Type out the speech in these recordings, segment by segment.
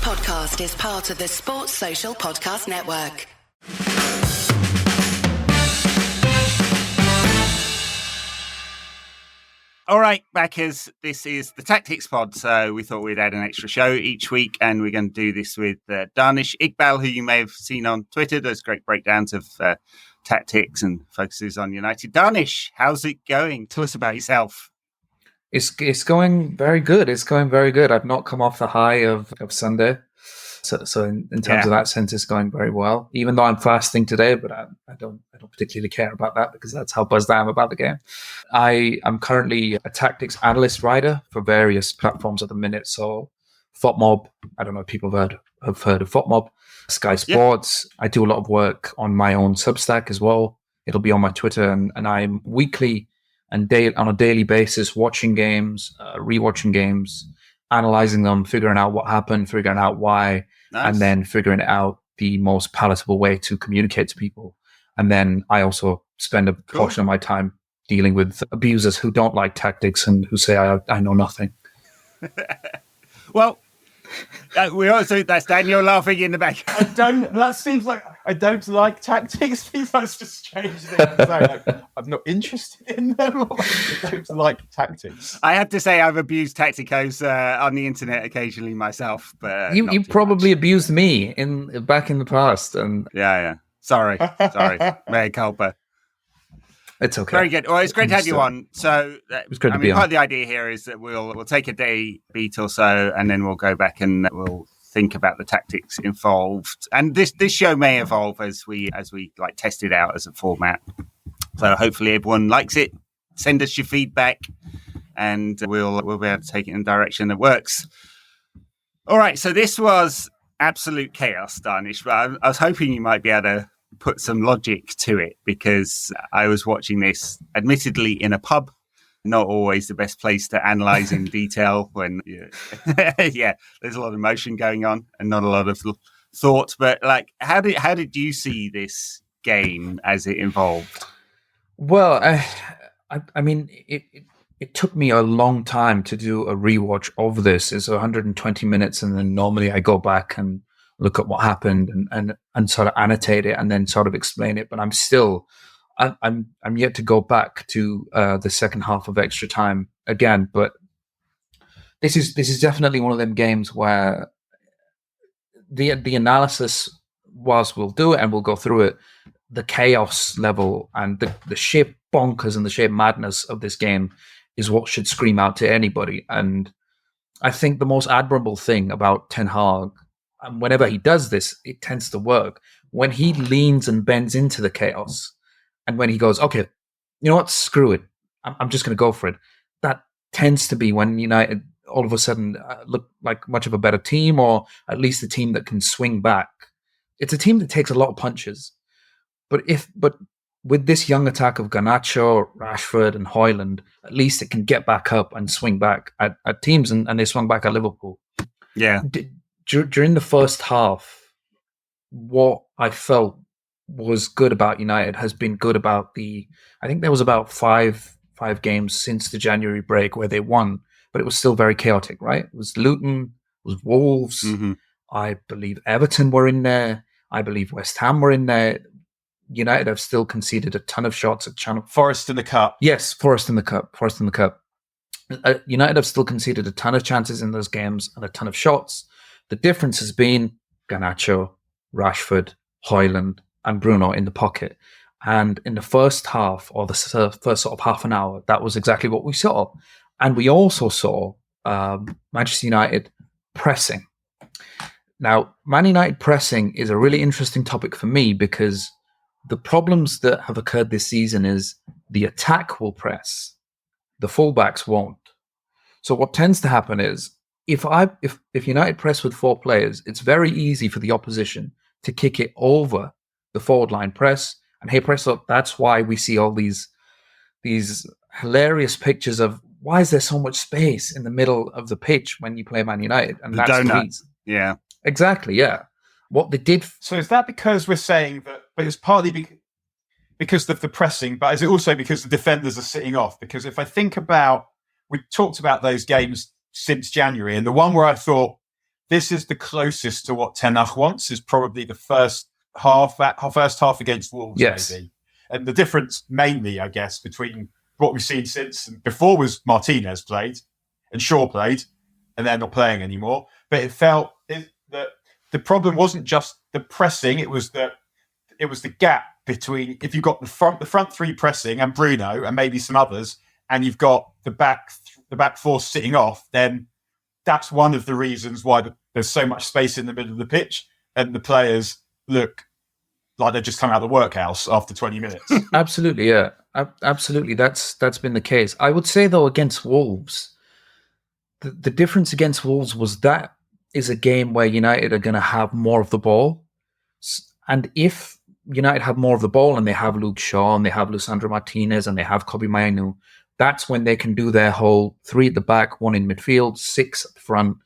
podcast is part of the Sports Social Podcast Network. All right, backers, this is the Tactics Pod, so we thought we'd add an extra show each week, and we're going to do this with Danish Iqbal, who you may have seen on Twitter. Does great breakdowns of tactics and focuses on United. Danish, how's it going? Tell us about yourself. It's going very good. It's going very good. I've not come off the high of Sunday. So in terms of that sense, it's going very well. Even though I'm fasting today, but I don't particularly care about that because that's how buzzed I am about the game. I am currently a tactics analyst writer for various platforms at the minute. So FOTMob, I don't know if people have heard of FOTMob, Sky Sports. I do a lot of work on my own Substack as well. It'll be on my Twitter, and I'm weekly and on a daily basis watching games, rewatching games, analyzing them, figuring out what happened, figuring out why, and then figuring out the most palatable way to communicate to people. And then I also spend a portion of my time dealing with abusers who don't like tactics and who say I know nothing. Well, we also, that's Daniel laughing in the back. That seems like I don't like tactics. That's just strange thing to say. Like, I'm not interested in them. I don't like tactics. I have to say I've abused Tacticos on the internet occasionally myself, but you probably abused me back in the past. And yeah. Sorry, mea culpa. It's okay. Very good. Well, it's great to have you on. So, it's good to be on. Part of the idea here is that we'll take a day beat or so, and then we'll go back and we'll think about the tactics involved. And this show may evolve as we like test it out as a format. So hopefully everyone likes it. Send us your feedback, and we'll be able to take it in a direction that works. All right. So this was absolute chaos, Danish. But I was hoping you might be able to put some logic to it, because I was watching this admittedly in a pub, not always the best place to analyze in detail when there's a lot of emotion going on and not a lot of thought. But like, how did you see this game as it evolved? Well, I mean, it took me a long time to do a rewatch of this. It's 120 minutes, and then normally I go back and look at what happened and sort of annotate it and then sort of explain it. But I'm yet to go back to the second half of extra time again. But this is definitely one of them games where the analysis, whilst we'll do it and we'll go through it, the chaos level and the sheer bonkers and the sheer madness of this game is what should scream out to anybody. And I think the most admirable thing about Ten Hag, and whenever he does this, it tends to work. When he leans and bends into the chaos, and when he goes, okay, you know what, screw it, I'm just going to go for it. That tends to be when United all of a sudden look like much of a better team, or at least a team that can swing back. It's a team that takes a lot of punches. But with this young attack of Garnacho, Rashford, and Højlund, at least it can get back up and swing back at teams, and they swung back at Liverpool. Yeah. During the first half, what I felt was good about United has been good about I think there was about five games since the January break where they won, but it was still very chaotic, right? It was Luton, it was Wolves, I believe Everton were in there, I believe West Ham were in there. United have still conceded a ton of shots at Channel Forest in the Cup. Yes, Forest in the Cup. United have still conceded a ton of chances in those games and a ton of shots. The difference has been Garnacho, Rashford, Højlund, and Bruno in the pocket. And in the first half, or the first sort of half an hour, that was exactly what we saw. And we also saw Manchester United pressing. Now, Man United pressing is a really interesting topic for me, because the problems that have occurred this season is the attack will press, the fullbacks won't. So what tends to happen is, if United press with 4 players, it's very easy for the opposition to kick it over the forward line press, and hey, press up. That's why we see all these hilarious pictures of why is there so much space in the middle of the pitch when you play Man United, and that's the reason. Yeah, exactly. Yeah, what they did. So is that because we're saying that? But it's partly because of the pressing, but is it also because the defenders are sitting off? Because if I think about, we talked about those games since January, and the one where I thought this is the closest to what Ten Hag wants. Is probably the first half against Wolves, Yes. maybe. And the difference, mainly, I guess, between what we've seen since and before was Martinez played and Shaw played, and they're not playing anymore. But it felt that the problem wasn't just the pressing; it was the gap between if you've got the front three pressing and Bruno and maybe some others, and you've got the back four sitting off. Then that's one of the reasons why there's so much space in the middle of the pitch, and the players look like they're just coming out of the workhouse after 20 minutes. Absolutely, yeah. Absolutely. That's been the case. I would say, though, against Wolves, the difference against Wolves was that is a game where United are going to have more of the ball. And if United have more of the ball and they have Luke Shaw and they have Lisandro Martinez and they have Kobbie Mainoo, that's when they can do their whole 3 at the back, 1 in midfield, 6 at the front,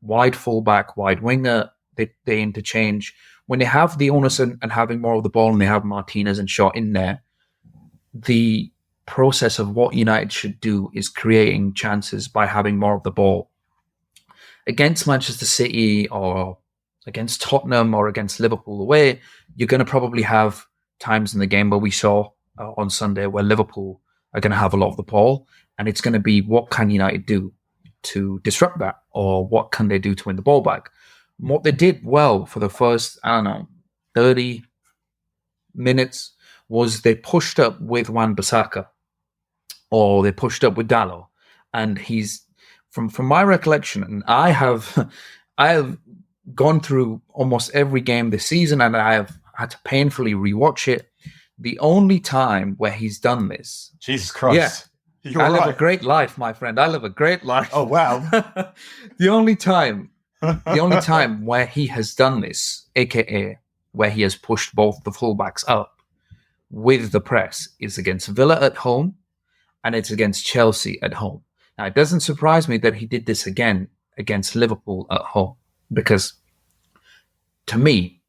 wide fullback, wide winger. They interchange. When they have the onus and having more of the ball and they have Martinez and Shaw in there, the process of what United should do is creating chances by having more of the ball. Against Manchester City or against Tottenham or against Liverpool away, you're going to probably have times in the game where we saw on Sunday where Liverpool are going to have a lot of the ball, and it's going to be what can United do to disrupt that, or what can they do to win the ball back. What they did well for the first, 30 minutes was they pushed up with Wan-Bissaka, or they pushed up with Dalot, and he's from my recollection, and I have gone through almost every game this season, and I have had to painfully rewatch it. The only time where he's done this, Jesus Christ! Yeah, I live a great life, my friend. I live a great life. Oh wow! The only time where he has done this, aka where he has pushed both the fullbacks up with the press, is against Villa at home, and it's against Chelsea at home. Now, it doesn't surprise me that he did this again against Liverpool at home, because to me,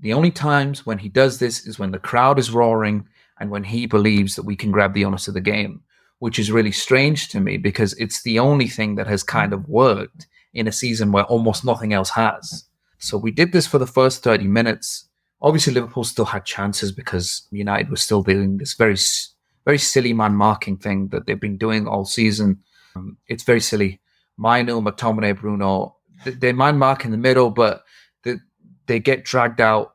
the only times when he does this is when the crowd is roaring and when he believes that we can grab the onus of the game, which is really strange to me because it's the only thing that has kind of worked in a season where almost nothing else has. So we did this for the first 30 minutes. Obviously, Liverpool still had chances because United was still doing this very, very silly man marking thing that they've been doing all season. It's very silly. Mainoo, McTominay, Bruno, they man mark in the middle, but they get dragged out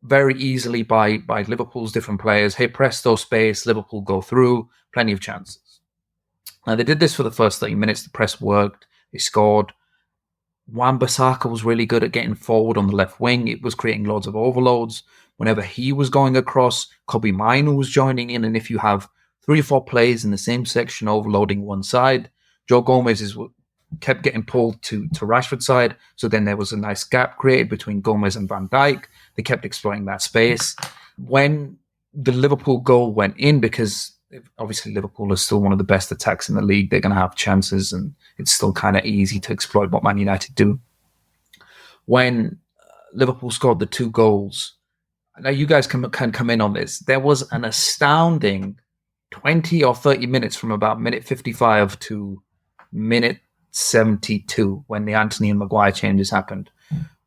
very easily by Liverpool's different players. Hey, presto, space, Liverpool go through, plenty of chances. Now, they did this for the first 30 minutes. The press worked. They scored. Wan-Bissaka was really good at getting forward on the left wing. It was creating loads of overloads. Whenever he was going across, Kobbie Mainoo was joining in. And if you have 3 or 4 players in the same section overloading one side, Joe Gomez kept getting pulled to Rashford's side. So then there was a nice gap created between Gomez and Van Dijk. They kept exploiting that space. When the Liverpool goal went in, because obviously Liverpool is still one of the best attacks in the league, they're going to have chances and it's still kind of easy to exploit what Man United do. When Liverpool scored the 2 goals, now you guys can come in on this, there was an astounding 20 or 30 minutes from about minute 55 to minute 72 when the Anthony and Maguire changes happened,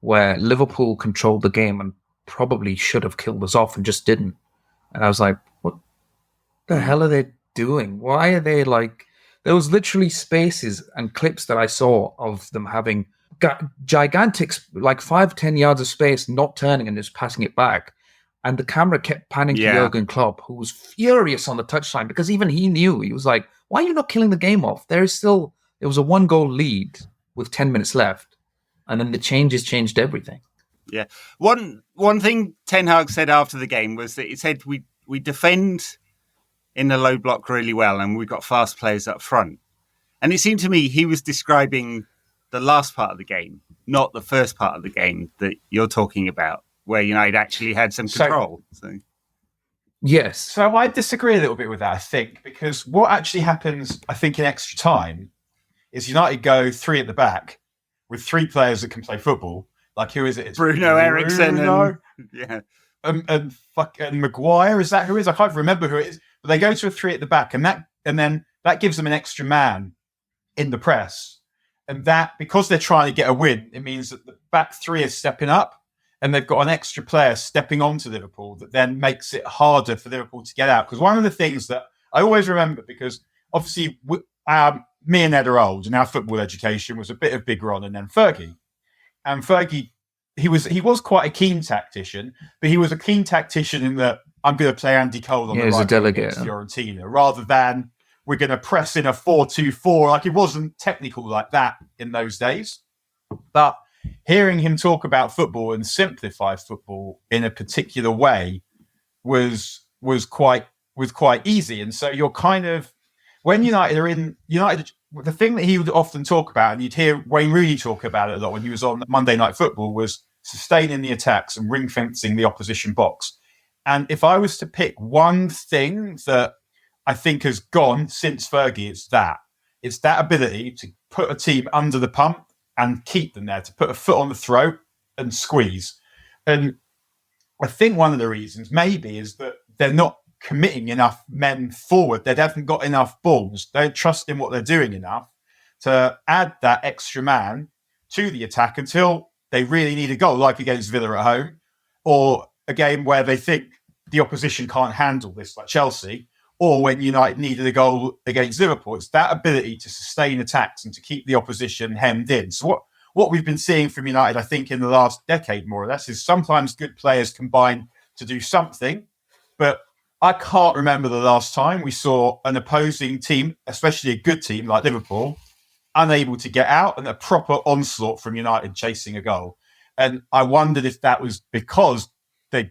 where Liverpool controlled the game and probably should have killed us off and just didn't. And I was like, what the hell are they doing? Why are they like... There was literally spaces and clips that I saw of them having gigantic, like 5-10 yards of space, not turning and just passing it back. And the camera kept panning to Jurgen Klopp, who was furious on the touchline because even he knew. He was like, why are you not killing the game off? There was a 1-goal lead with 10 minutes left. And then the changes changed everything. Yeah. One thing Ten Hag said after the game was that he said we defend in the low block really well and we've got fast players up front. And it seemed to me he was describing the last part of the game, not the first part of the game that you're talking about, where United actually had some control. Yes. So I disagree a little bit with that, I think, because what actually happens, I think, in extra time is United go 3 at the back with 3 players that can play football. Like, who is it? It's Bruno Eriksson and Maguire. Is that who it is? I can't remember who it is. But they go to a 3 at the back, and then that gives them an extra man in the press. And that, because they're trying to get a win, it means that the back three is stepping up and they've got an extra player stepping onto Liverpool that then makes it harder for Liverpool to get out. Because one of the things that I always remember, because obviously me and Ed are old, and our football education was a bit of Big Ron and then Fergie. And Fergie, he was quite a keen tactician, but he was a keen tactician in that I'm going to play Andy Cole on the right as a delegate against Fiorentina, rather than we're going to press in a 4-2-4. Like, it wasn't technical like that in those days. But hearing him talk about football and simplify football in a particular way was quite easy. And so you're kind of, when United are in United, the thing that he would often talk about, and you'd hear Wayne Rooney talk about it a lot when he was on Monday Night Football, was sustaining the attacks and ring fencing the opposition box. And if I was to pick one thing that I think has gone since Fergie, it's that ability to put a team under the pump and keep them there, to put a foot on the throat and squeeze. And I think one of the reasons maybe is that they're not committing enough men forward. They haven't got enough balls. They don't trust in what they're doing enough to add that extra man to the attack until they really need a goal, like against Villa at home, or a game where they think the opposition can't handle this, like Chelsea, or when United needed a goal against Liverpool. It's that ability to sustain attacks and to keep the opposition hemmed in. So what we've been seeing from United, I think, in the last decade, more or less, is sometimes good players combine to do something, but I can't remember the last time we saw an opposing team, especially a good team like Liverpool, unable to get out and a proper onslaught from United chasing a goal. And I wondered if that was because they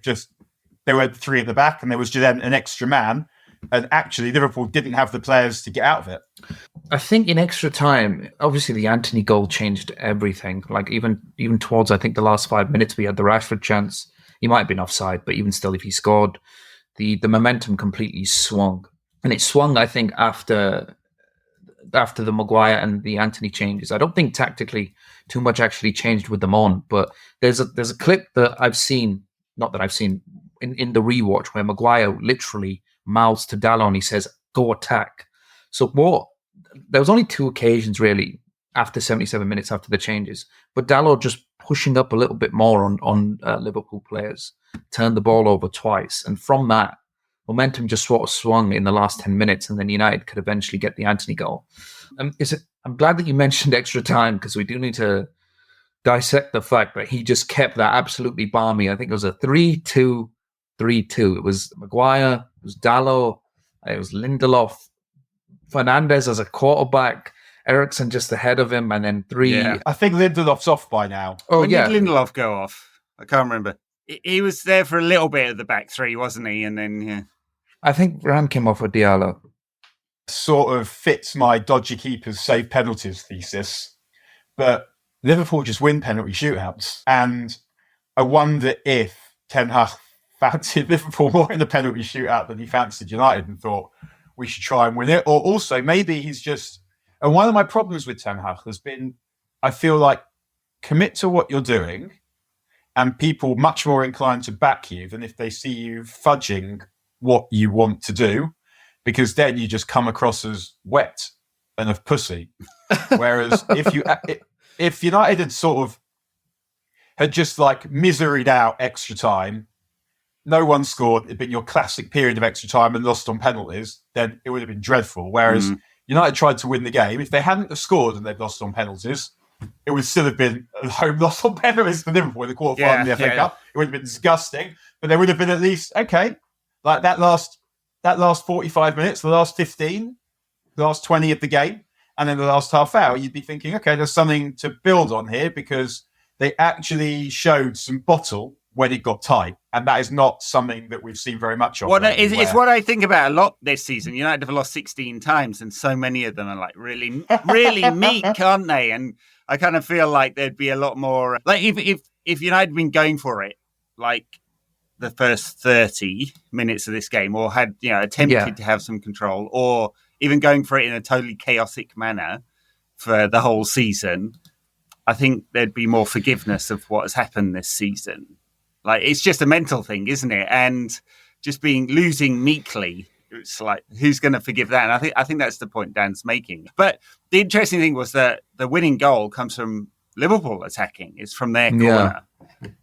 were three at the back and there was just then an extra man, and actually Liverpool didn't have the players to get out of it. I think in extra time, obviously the Antony goal changed everything. Like even towards, I think, the last 5 minutes, we had the Rashford chance. He might have been offside, but even still, if he scored, the momentum completely swung. And it swung, I think, after the Maguire and the Antony changes. I don't think tactically too much actually changed with them on, but there's a clip that I've seen, not that I've seen, in the rewatch, where Maguire literally mouths to Dalot, he says, "Go attack." So there was only two occasions really after 77 minutes after the changes, but Dalot just pushing up a little bit more on Liverpool players, turned the ball over twice, and from that, momentum just sort of swung in the last 10 minutes, and then United could eventually get the Antony goal. I'm glad that you mentioned extra time, because we do need to dissect the fact that he just kept that absolutely balmy. I think it was a 3-2-3-2. It was Maguire, it was Dalot, it was Lindelof, Fernandes as a quarterback, Eriksen just ahead of him, and then three. Yeah. I think Lindelof's off by now. Oh, when yeah. did Lindelof go off? I can't remember. He was there for a little bit at the back three, wasn't he? And then, yeah. I think Ram came off with Diallo. Sort of fits my dodgy keepers save penalties thesis, but Liverpool just win penalty shootouts. And I wonder if Ten Hag fancied Liverpool more in the penalty shootout than he fancied United and thought we should try and win it. Or also maybe he's just, and one of my problems with Ten Hag has been, I feel like, commit to what you're doing and people much more inclined to back you than if they see you fudging what you want to do, because then you just come across as wet and a pussy. Whereas if United had just like miseried out extra time, no one scored, it'd been your classic period of extra time and lost on penalties, then it would have been dreadful. Whereas United tried to win the game. If they hadn't have scored and they'd lost on penalties, it would still have been a home loss on penalties for Liverpool in the quarterfinal of the FA Cup. It would have been disgusting, but there would have been at least, okay, like that last 45 minutes, the last 15, the last 20 of the game, and then the last half hour, you'd be thinking, okay, there's something to build on here, because they actually showed some bottle when it got tight. And that is not something that we've seen very much of. It's what I think about a lot this season. United have lost 16 times, and so many of them are like really, really meek, aren't they? And I kind of feel like there'd be a lot more, like if United had been going for it, like the first 30 minutes of this game, or had, attempted to have some control, or even going for it in a totally chaotic manner for the whole season, I think there'd be more forgiveness of what has happened this season. Like, it's just a mental thing, isn't it? And just losing meekly it's like, who's going to forgive that? And I think that's the point Dan's making. But the interesting thing was that the winning goal comes from Liverpool attacking. It's from their corner.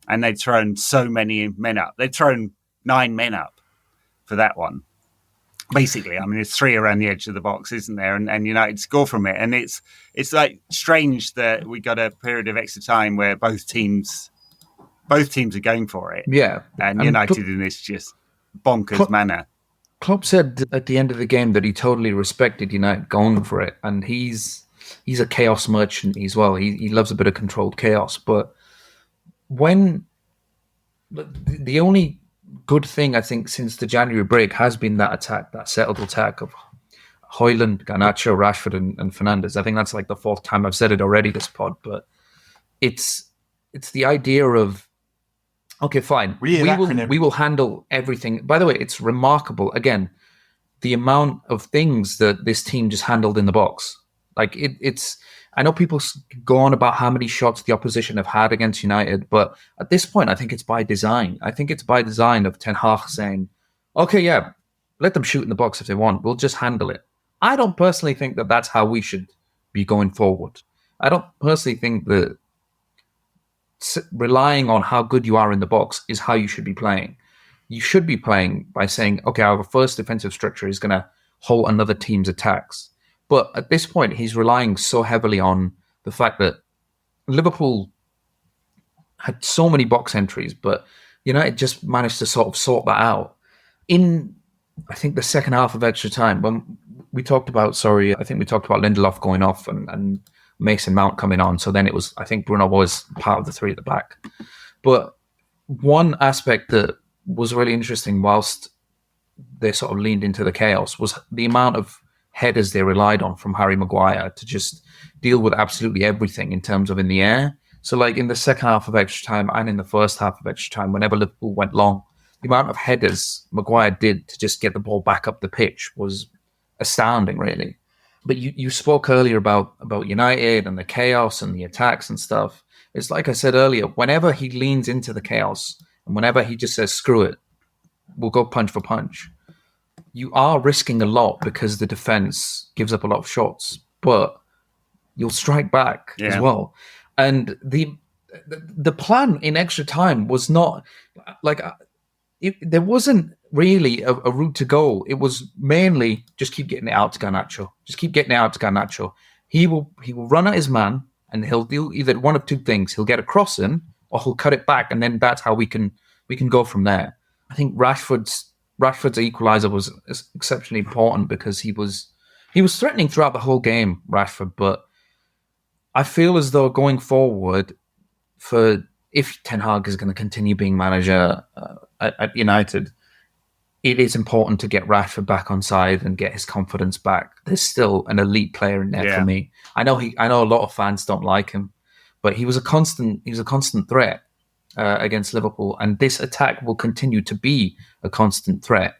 And they'd thrown so many men up. They'd thrown 9 men up for that one. Basically, I mean, there's 3 around the edge of the box, isn't there? And United score from it. And it's like strange that we got a period of extra time where both teams are going for it. Yeah. And United in this just bonkers manner. Klopp said at the end of the game that he totally respected United going for it, and he's a chaos merchant as well. He loves a bit of controlled chaos. But when the only good thing I think since the January break has been that attack, that settled attack of Højlund, Garnacho, Rashford, and Fernandes. I think that's like the 4th time I've said it already this pod, but it's the idea of, okay, fine. We will handle everything. By the way, it's remarkable, again, the amount of things that this team just handled in the box. Like, it's... I know people go on about how many shots the opposition have had against United, but at this point, I think it's by design. I think it's by design of Ten Hag saying, okay, yeah, let them shoot in the box if they want. We'll just handle it. I don't personally think that that's how we should be going forward. I don't personally think that relying on how good you are in the box is how you should be playing. You should be playing by saying, okay, our first defensive structure is going to halt another team's attacks. But at this point, he's relying so heavily on the fact that Liverpool had so many box entries, but United just managed to sort that out. In, I think, the second half of extra time, when we talked about Lindelof going off and Mason Mount coming on. So then it was, I think Bruno was part of the 3 at the back. But one aspect that was really interesting whilst they sort of leaned into the chaos was the amount of headers they relied on from Harry Maguire to just deal with absolutely everything in terms of in the air. So like in the second half of extra time and in the first half of extra time, whenever Liverpool went long, the amount of headers Maguire did to just get the ball back up the pitch was astounding, really. But you spoke earlier about United and the chaos and the attacks and stuff. It's like I said earlier, whenever he leans into the chaos and whenever he just says, screw it, we'll go punch for punch, you are risking a lot because the defense gives up a lot of shots, but you'll strike back as well. And the plan in extra time was not like there wasn't really a route to goal. It was mainly just keep getting it out to Garnacho. Just keep getting it out to Garnacho. He will run at his man and he'll do either one of 2 things. He'll get a cross in or he'll cut it back, and then that's how we can go from there. I think Rashford's equaliser was exceptionally important because he was threatening throughout the whole game, Rashford. But I feel as though going forward, if Ten Hag is going to continue being manager at United, it is important to get Rashford back on side and get his confidence back. There's still an elite player in there for me. I know a lot of fans don't like him, but he was a constant threat against Liverpool, and this attack will continue to be a constant threat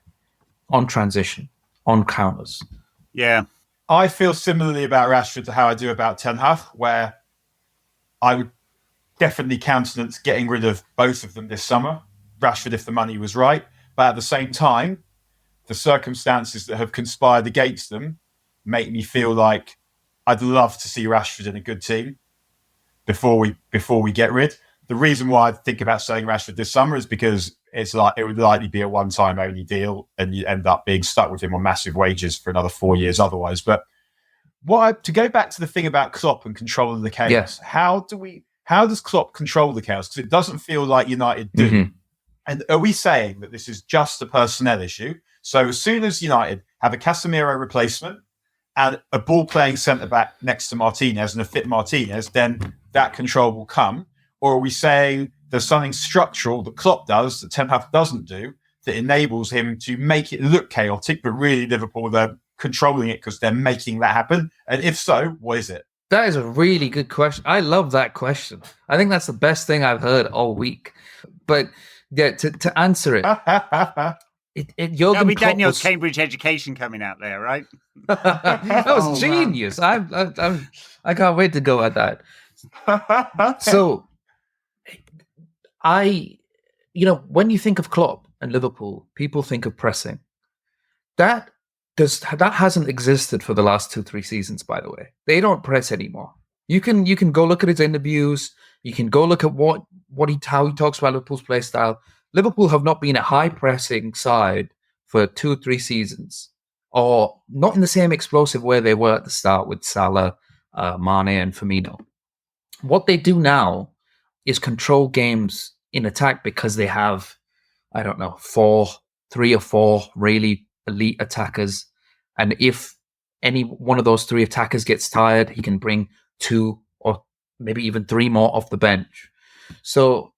on transition, on counters. Yeah. I feel similarly about Rashford to how I do about Ten Hag, where I would definitely countenance getting rid of both of them this summer. Rashford, if the money was right. But at the same time, the circumstances that have conspired against them make me feel like I'd love to see Rashford in a good team before we get rid. The reason why I think about selling Rashford this summer is because it would likely be a one-time only deal, and you end up being stuck with him on massive wages for another 4 years otherwise. But to go back to the thing about Klopp and controlling the chaos, yes. How does Klopp control the chaos? Because it doesn't feel like United do. Mm-hmm. And are we saying that this is just a personnel issue? So as soon as United have a Casemiro replacement and a ball-playing centre-back next to Martinez and a fit Martinez, then that control will come? Or are we saying there's something structural that Klopp does that Ten Hag doesn't do that enables him to make it look chaotic, but really Liverpool, they're controlling it because they're making that happen? And if so, what is it? That is a really good question. I love that question. I think that's the best thing I've heard all week. But yeah, to answer it, Jurgen Klopp Daniel's Cambridge education coming out there, right? That was genius. I can't wait to go at that. So, when you think of Klopp and Liverpool, people think of pressing. that hasn't existed for the last 2-3 seasons. By the way, they don't press anymore. You can go look at his interviews. You can go look at how he talks about Liverpool's play style. Liverpool have not been a high pressing side for 2 or 3 seasons, or not in the same explosive way they were at the start with Salah, Mane, and Firmino. What they do now is control games in attack because they have, I don't know, 3 or 4 really elite attackers. And if any one of those 3 attackers gets tired, he can bring 2 or maybe even 3 more off the bench. So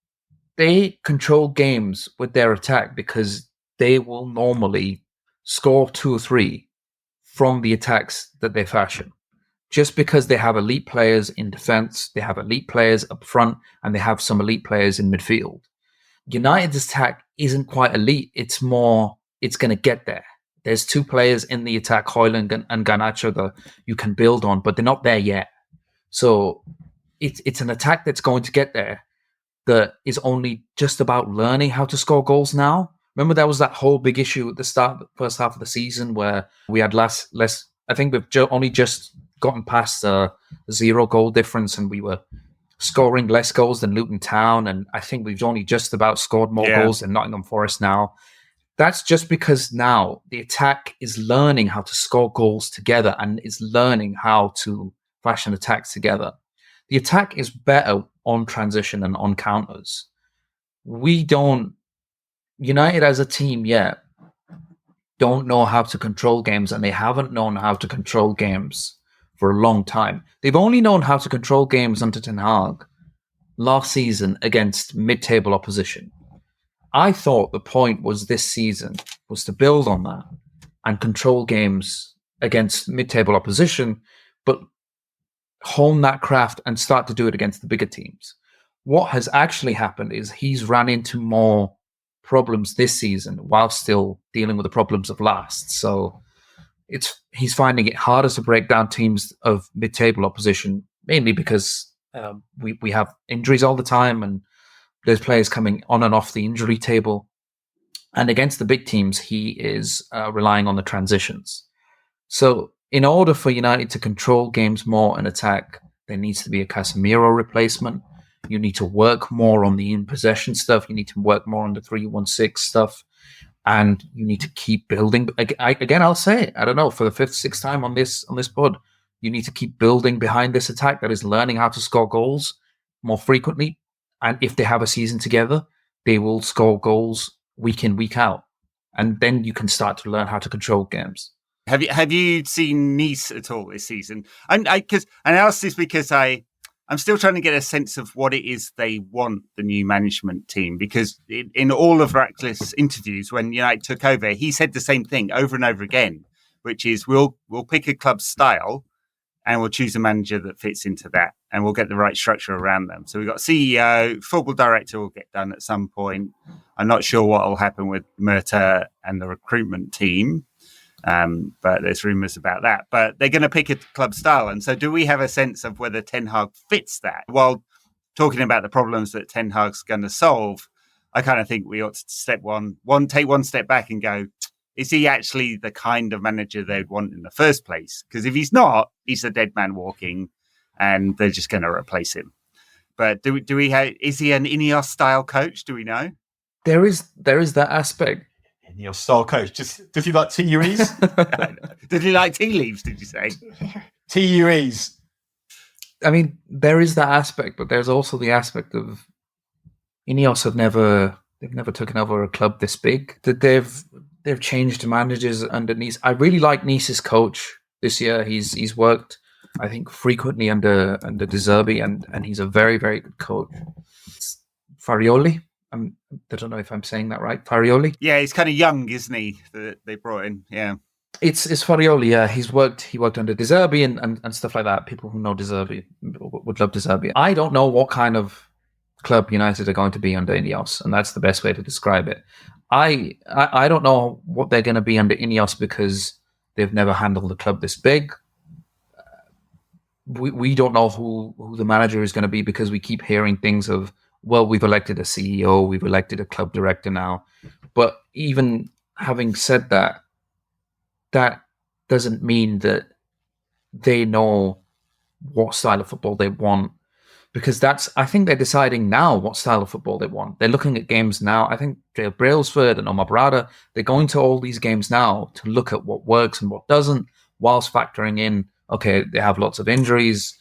they control games with their attack because they will normally score 2 or 3 from the attacks that they fashion. Just because they have elite players in defense, they have elite players up front, and they have some elite players in midfield. United's attack isn't quite elite. It's more, it's going to get there. There's 2 players in the attack, Højlund and Garnacho, that you can build on, but they're not there yet. So it's an attack that's going to get there that is only just about learning how to score goals now. Remember, there was that whole big issue at the start of the first half of the season where we had less. I think we've only just gotten past a 0 goal difference, and we were scoring less goals than Luton Town, and I think we've only just about scored more goals than Nottingham Forest now. That's just because now the attack is learning how to score goals together and is learning how to fashion attacks together. The attack is better on transition and on counters. United as a team yet don't know how to control games, and they haven't known how to control games for a long time. They've only known how to control games under Ten Hag last season against mid-table opposition. I thought the point was this season was to build on that and control games against mid-table opposition, but hone that craft and start to do it against the bigger teams. What has actually happened is he's ran into more problems this season while still dealing with the problems of last. So he's finding it harder to break down teams of mid-table opposition, mainly because we have injuries all the time and there's players coming on and off the injury table. And against the big teams, he is relying on the transitions. So in order for United to control games more and attack, there needs to be a Casemiro replacement. You need to work more on the in-possession stuff. You need to work more on the 3-1-6 stuff. And you need to keep building. Again, I'll say it. I don't know, for the 5th, 6th time on this pod, you need to keep building behind this attack that is learning how to score goals more frequently. And if they have a season together, they will score goals week in, week out. And then you can start to learn how to control games. Have you seen Nice at all this season? And I ask this because I'm still trying to get a sense of what it is they want, the new management team, because in all of Ratcliffe's interviews when United took over, he said the same thing over and over again, which is we'll pick a club style and we'll choose a manager that fits into that, and we'll get the right structure around them. So we've got CEO, football director will get done at some point. I'm not sure what will happen with Murta and the recruitment team. But there's rumours about that. But they're going to pick a club style. And so do we have a sense of whether Ten Hag fits that? While talking about the problems that Ten Hag's going to solve, I kind of think we ought to take one step back and go, is he actually the kind of manager they'd want in the first place? Because if he's not, he's a dead man walking and they're just going to replace him. But is he an Ineos style coach? Do we know? There is that aspect. Your style coach. Does he like tea Rees? Did he like tea leaves, did you say? Tea Rees. I mean, there is that aspect, but there's also the aspect of Ineos have never taken over a club this big. That they've changed managers under Nice. I really like Nice's coach this year. He's worked, I think, frequently under De Zerbi, and he's a very, very good coach. It's Farioli. I don't know if I'm saying that right. Farioli? Yeah, he's kind of young, isn't he? That they brought in. Yeah. It's Farioli, yeah. He worked under De Zerbi and stuff like that. People who know De Zerbi would love De Zerbi. I don't know what kind of club United are going to be under Ineos, and that's the best way to describe it. I don't know what they're going to be under Ineos because they've never handled a club this big. We don't know who the manager is going to be because we keep hearing things of, well, we've elected a CEO, we've elected a club director now. But even having said that, that doesn't mean that they know what style of football they want, because I think they're deciding now what style of football they want. They're looking at games now. I think Dale Brailsford and Omar Barada, they're going to all these games now to look at what works and what doesn't, whilst factoring in, okay, they have lots of injuries.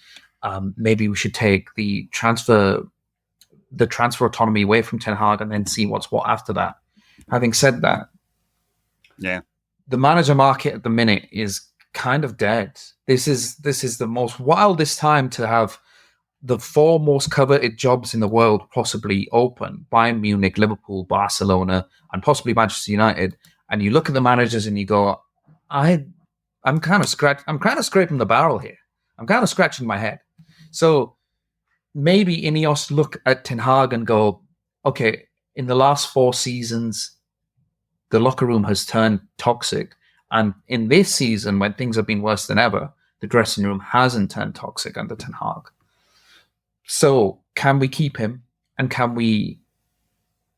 Maybe we should take the transfer autonomy away from Ten Hag and then see what's what after that. Having said that, yeah, the manager market at the minute is kind of dead. This is the most wildest time to have the 4 most coveted jobs in the world possibly open: Bayern Munich, Liverpool, Barcelona, and possibly Manchester United. And you look at the managers and you go, I'm kind of scraping the barrel here. I'm kind of scratching my head. So maybe Ineos look at Ten Hag and go, okay, in the last 4 seasons, the locker room has turned toxic. And in this season, when things have been worse than ever, the dressing room hasn't turned toxic under Ten Hag. So can we keep him? And can we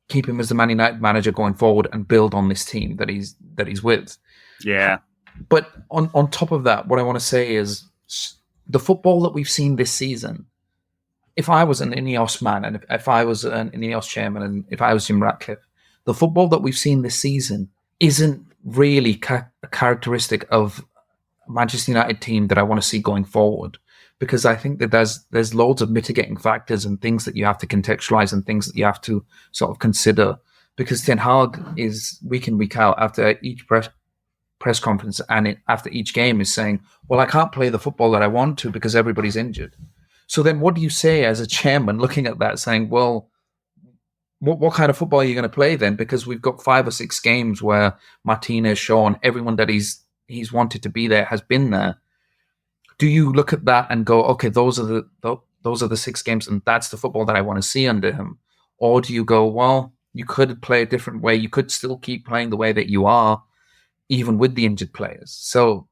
keep him as the Man United manager going forward and build on this team that he's with? Yeah. But on top of that, what I want to say is the football that we've seen this season, if I was an Ineos man and if I was an Ineos chairman and if I was Jim Ratcliffe, the football that we've seen this season isn't really a characteristic of a Manchester United team that I want to see going forward, because I think that there's loads of mitigating factors and things that you have to contextualize and things that you have to sort of consider, because Ten Hag is week in, week out after each press conference and after each game is saying, well, I can't play the football that I want to because everybody's injured. So then what do you say as a chairman looking at that saying, well, what kind of football are you going to play then? Because we've got 5 or 6 games where Martinez, Sean, everyone that he's wanted to be there has been there. Do you look at that and go, okay, those are the 6 games and that's the football that I want to see under him? Or do you go, well, you could play a different way. You could still keep playing the way that you are, even with the injured players. So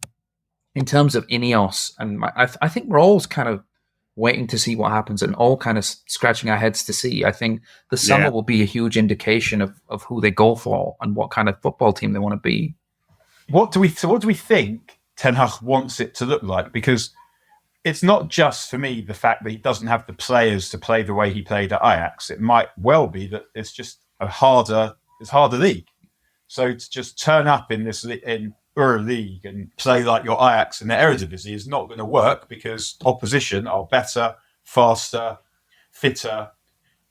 in terms of Ineos, and I think we're all kind of waiting to see what happens and all kind of scratching our heads to see. I think the summer will be a huge indication of who they go for and what kind of football team they want to be. What do we think Ten Hag wants it to look like? Because it's not just, for me, the fact that he doesn't have the players to play the way he played at Ajax. It might well be that it's just a harder league. So to just turn up in League and play like your Ajax in the Eredivisie is not going to work, because opposition are better, faster, fitter,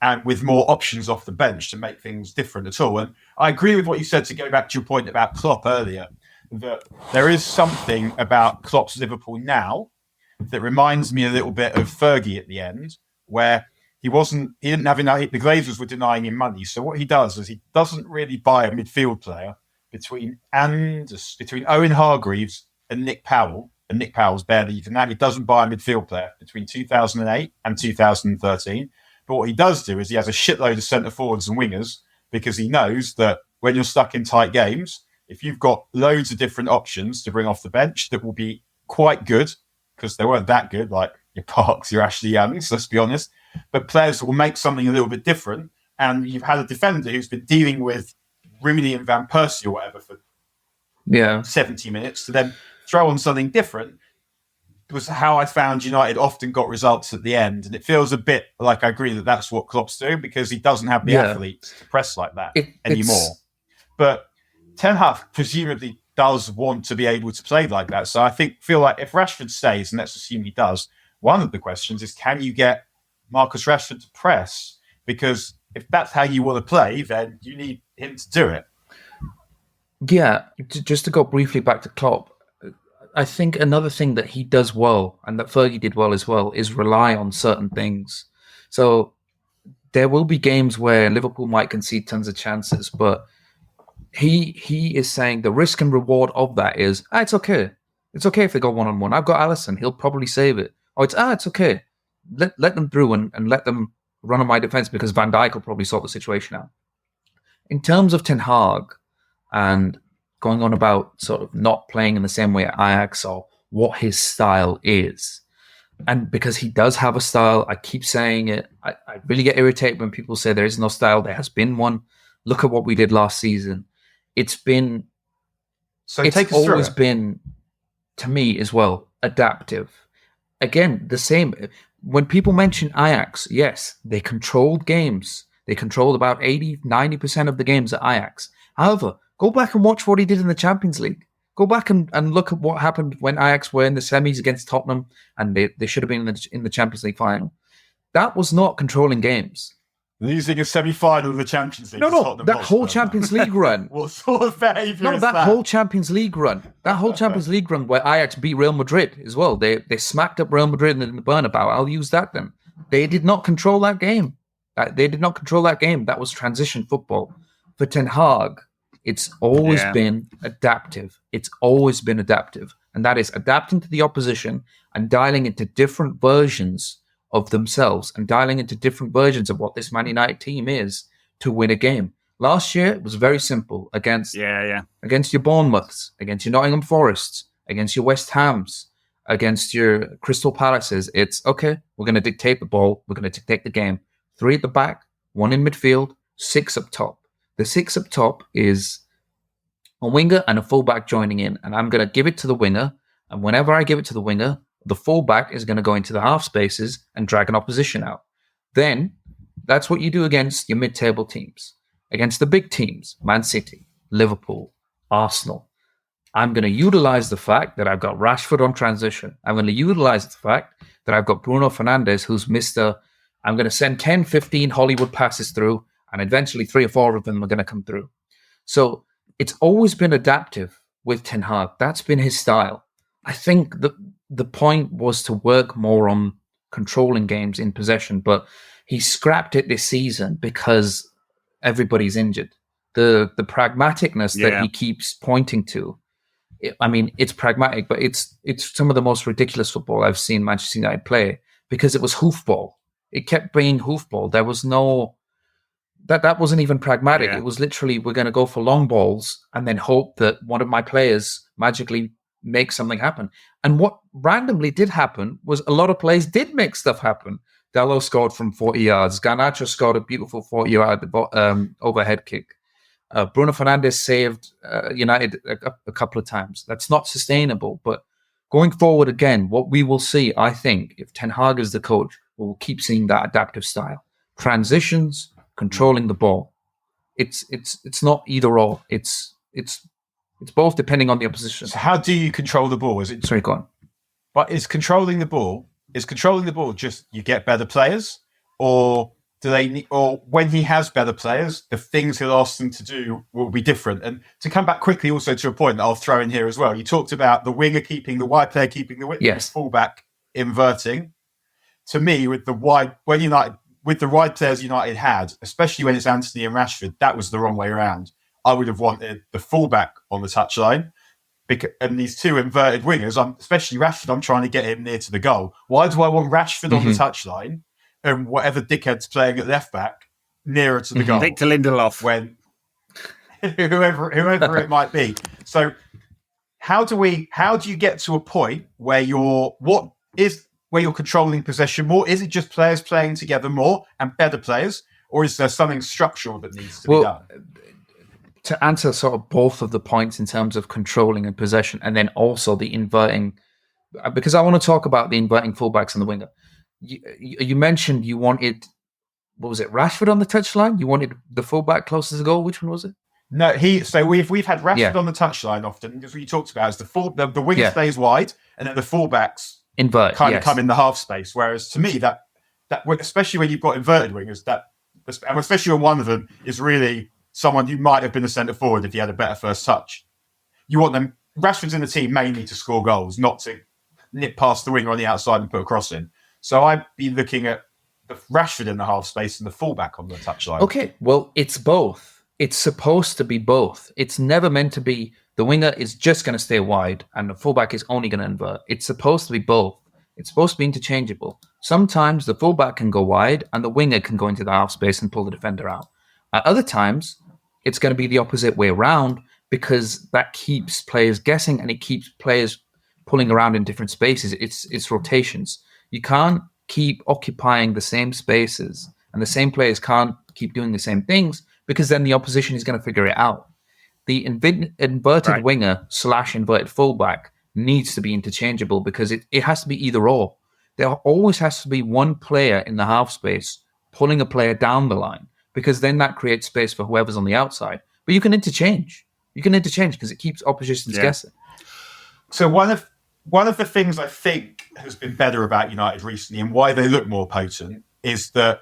and with more options off the bench to make things different at all. And I agree with what you said, to go back to your point about Klopp earlier, that there is something about Klopp's Liverpool now that reminds me a little bit of Fergie at the end, where he didn't have enough, the Glazers were denying him money. So what he does is he doesn't really buy a midfield player between Owen Hargreaves and Nick Powell, and Nick Powell's barely even that. He doesn't buy a midfield player between 2008 and 2013. But what he does do is he has a shitload of centre forwards and wingers, because he knows that when you're stuck in tight games, if you've got loads of different options to bring off the bench that will be quite good, because they weren't that good, like your Parks, your Ashley Youngs, let's be honest, but players will make something a little bit different. And you've had a defender who's been dealing with Rooney and Van Persie or whatever for 70 minutes to then throw on something different. It was how I found United often got results at the end. And it feels a bit like, I agree that that's what Klopp's doing, because he doesn't have the athletes to press like that anymore. But Ten Hag presumably does want to be able to play like that. So I feel like if Rashford stays, and let's assume he does, one of the questions is, can you get Marcus Rashford to press? Because if that's how you want to play, then you need him to do it. Yeah, just to go briefly back to Klopp, I think another thing that he does well, and that Fergie did well as well, is rely on certain things. So there will be games where Liverpool might concede tons of chances, but he is saying the risk and reward of that is, it's okay. It's okay if they go one-on-one. I've got Alisson. He'll probably save it. Or it's okay. Let them through and let them run on my defense, because Van Dijk will probably sort the situation out. In terms of Ten Hag and going on about sort of not playing in the same way at Ajax, or what his style is, and because he does have a style, I keep saying it, I really get irritated when people say there is no style. There has been one. Look at what we did last season. It's been So it's take us through always it. been, to me as well, adaptive. Again, the same. When people mention Ajax, yes, they controlled games. They controlled about 80-90% of the games at Ajax. However, go back and watch what he did in the Champions League. Go back and look at what happened when Ajax were in the semis against Tottenham, and they should have been in the Champions League final. That was not controlling games. Losing a semi-final of the Champions League. No, that whole Champions League run. What sort of behaviour No, is that whole Champions League run. That whole Champions League run where Ajax beat Real Madrid as well. They smacked up Real Madrid in the Bernabeu. I'll use that then. They did not control that game. They did not control that game. That was transition football. For Ten Hag, it's always been adaptive. It's always been adaptive. And that is adapting to the opposition and dialing into different versions of themselves and dialing into different versions of what this Man United team is to win a game. Last year, it was very simple against your Bournemouths, against your Nottingham Forests, against your West Hams, against your Crystal Palaces. It's, okay, we're going to dictate the ball. We're going to dictate the game. 3 at the back, 1 in midfield, 6 up top. The 6 up top is a winger and a fullback joining in, and I'm going to give it to the winger. And whenever I give it to the winger, the fullback is going to go into the half spaces and drag an opposition out. Then that's what you do against your mid-table teams. Against the big teams, Man City, Liverpool, Arsenal, I'm going to utilize the fact that I've got Rashford on transition. I'm going to utilize the fact that I've got Bruno Fernandes, who's I'm going to send 10, 15 Hollywood passes through, and eventually 3 or 4 of them are going to come through. So it's always been adaptive with Ten Hag. That's been his style. I think the point was to work more on controlling games in possession, but he scrapped it this season because everybody's injured. The pragmaticness that he keeps pointing to, it's pragmatic, but it's some of the most ridiculous football I've seen Manchester United play because it was hoofball. It kept being hoofball. There was no... That wasn't even pragmatic. It was literally, we're going to go for long balls and then hope that one of my players magically make something happen. And what randomly did happen was a lot of plays did make stuff happen. Dalot scored from 40 yards. Garnacho scored a beautiful 40-yard overhead kick. Bruno Fernandes saved United a couple of times. That's not sustainable. But going forward again, what we will see, I think, if Ten Hag is the coach, we'll keep seeing that adaptive style. Transitions, controlling the ball. It's not either or. It's both depending on the opposition. So how do you control the ball? Sorry, go on. But is controlling the ball just you get better players, or or when he has better players, the things he'll ask them to do will be different? And to come back quickly also to a point that I'll throw in here as well, you talked about the winger keeping the wide player keeping the fullback inverting. To me, with the wide players United had, especially when it's Anthony and Rashford, that was the wrong way around. I would have wanted the fullback on the touchline, and these 2 inverted wingers, especially Rashford, I'm trying to get him near to the goal. Why do I want Rashford on the touchline and whatever dickhead's playing at left back nearer to the goal? Victor Lindelof. When whoever it might be. So how do you get to a point where you're controlling possession more? Is it just players playing together more and better players, or is there something structural that needs to be done? To answer sort of both of the points in terms of controlling and possession, and then also the inverting, because I want to talk about the inverting fullbacks and the winger. You mentioned you wanted, what was it, Rashford on the touchline? You wanted the fullback closest to the goal. Which one was it? No, so we've had Rashford on the touchline often, because what you talked about is the winger stays wide, and then the fullbacks kind of come in the half space. Whereas to me, that especially when you've got inverted wingers, and especially when one of them is really someone who might have been a centre forward if he had a better first touch. You want them. Rashford's in the team mainly to score goals, not to nip past the winger on the outside and put a cross in. So I'd be looking at the Rashford in the half space and the fullback on the touchline. Okay, well, it's both. It's supposed to be both. It's never meant to be the winger is just going to stay wide and the fullback is only going to invert. It's supposed to be both. It's supposed to be interchangeable. Sometimes the fullback can go wide and the winger can go into the half space and pull the defender out. At other times, it's going to be the opposite way around, because that keeps players guessing and it keeps players pulling around in different spaces. It's rotations. You can't keep occupying the same spaces, and the same players can't keep doing the same things, because then the opposition is going to figure it out. the inverted Right. winger / inverted fullback needs to be interchangeable because it has to be either or. There always has to be one player in the half space pulling a player down the line, because then that creates space for whoever's on the outside. But you can interchange. Because it keeps oppositions guessing. So one of the things I think has been better about United recently and why they look more potent is the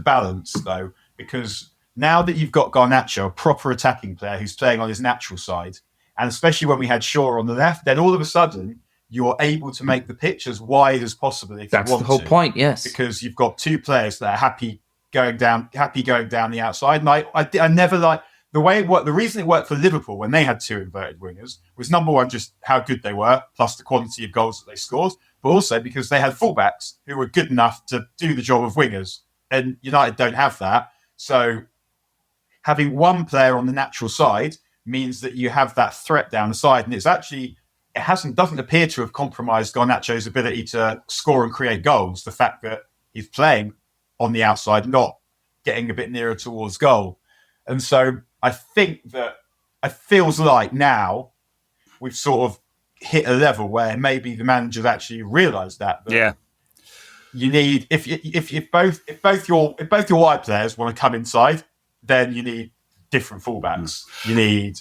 balance, though, because now that you've got Garnacho, a proper attacking player who's playing on his natural side, and especially when we had Shaw on the left, then all of a sudden you're able to make the pitch as wide as possible if That's you want the whole to, point, yes. because you've got two players that are happy going down the outside. And I never like the way it worked. The reason it worked for Liverpool when they had two inverted wingers was, number one, just how good they were, plus the quantity of goals that they scored, but also because they had fullbacks who were good enough to do the job of wingers. And United don't have that. So having one player on the natural side means that you have that threat down the side. And doesn't appear to have compromised Garnacho's ability to score and create goals. The fact that he's playing on the outside, not getting a bit nearer towards goal. And so I think that it feels like now we've sort of hit a level where maybe the managers actually realised that. Yeah. You need if both your wide players want to come inside, then you need different fullbacks. You need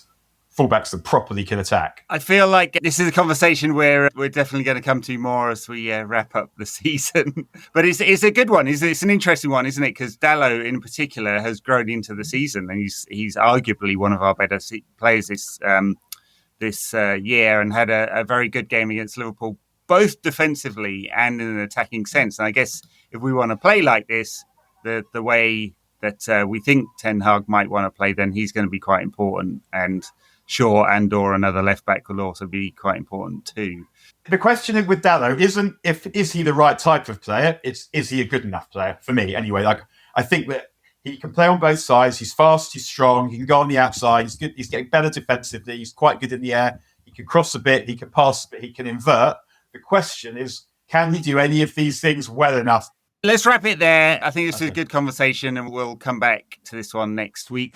fullbacks that properly can attack. I feel like this is a conversation where we're definitely going to come to more as we wrap up the season. But it's a good one. It's an interesting one, isn't it? Because Dalot in particular has grown into the season, and he's arguably one of our better players this year, and had a very good game against Liverpool, both defensively and in an attacking sense. And I guess if we want to play like this, the way that we think Ten Hag might want to play, then he's going to be quite important. And Shaw and/or another left back will also be quite important too. The question with Dalot isn't is he the right type of player? It's is he a good enough player for me anyway. Like, I think that he can play on both sides. He's fast, he's strong, he can go on the outside. He's good. He's getting better defensively. He's quite good in the air. He can cross a bit. He can pass a bit. He can invert. The question is, can he do any of these things well enough? Let's wrap it there. I think this is a good conversation, and we'll come back to this one next week.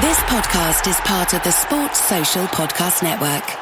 This podcast is part of the Sports Social Podcast Network.